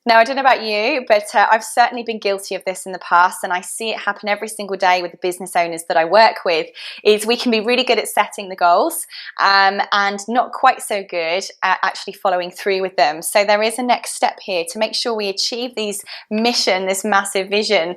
Now, I don't know about you, but I've certainly been guilty of this in the past, and I see it happen every single day with the business owners that I work with, is we can be really good at setting the goals and not quite so good at actually following through with them. So there is a next step here to make sure we achieve this massive vision.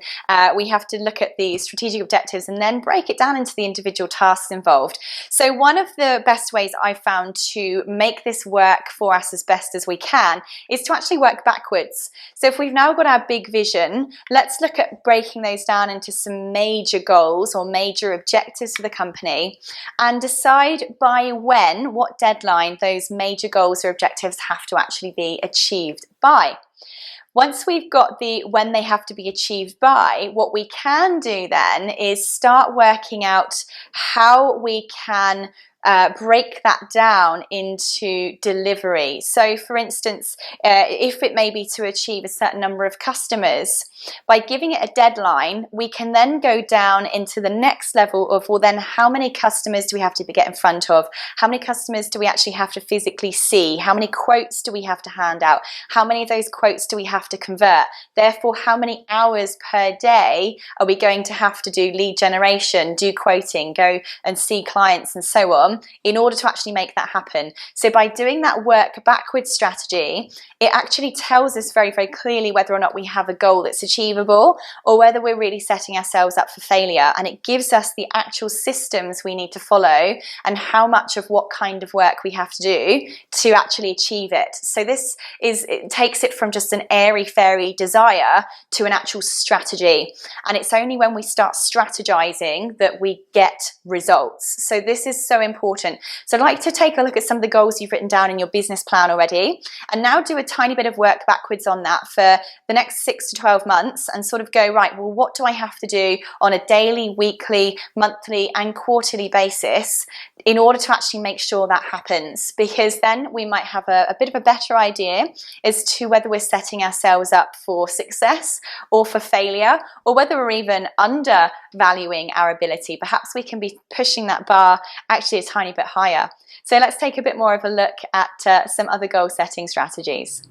We have to look at the strategic objectives and then break it down into the individual tasks involved. So one of the best ways I've found to make this work for us as best as we can is to actually work backwards. So if we've now got our big vision, let's look at breaking those down into some major goals or major objectives for the company and decide by when, what deadline those major goals or objectives have to actually be achieved by. Once we've got the when they have to be achieved by, what we can do then is start working out how we can break that down into delivery. So for instance, if it may be to achieve a certain number of customers, by giving it a deadline, we can then go down into the next level of, well, then how many customers do we have to get in front of? How many customers do we actually have to physically see? How many quotes do we have to hand out? How many of those quotes do we have to convert? Therefore, how many hours per day are we going to have to do lead generation, do quoting, go and see clients and so on, in order to actually make that happen? So by doing that work backwards strategy, it actually tells us very, very clearly whether or not we have a goal that's achievable or whether we're really setting ourselves up for failure. And it gives us the actual systems we need to follow and how much of what kind of work we have to do to actually achieve it. So it takes it from just an airy-fairy desire to an actual strategy. And it's only when we start strategizing that we get results. So this is so important. So I'd like to take a look at some of the goals you've written down in your business plan already, and now do a tiny bit of work backwards on that for the next 6 to 12 months and sort of go, right, well, what do I have to do on a daily, weekly, monthly and quarterly basis in order to actually make sure that happens? Because then we might have a bit of a better idea as to whether we're setting ourselves up for success or for failure, or whether we're even undervaluing our ability. Perhaps we can be pushing that bar actually a tiny bit higher. So let's take a bit more of a look at some other goal setting strategies.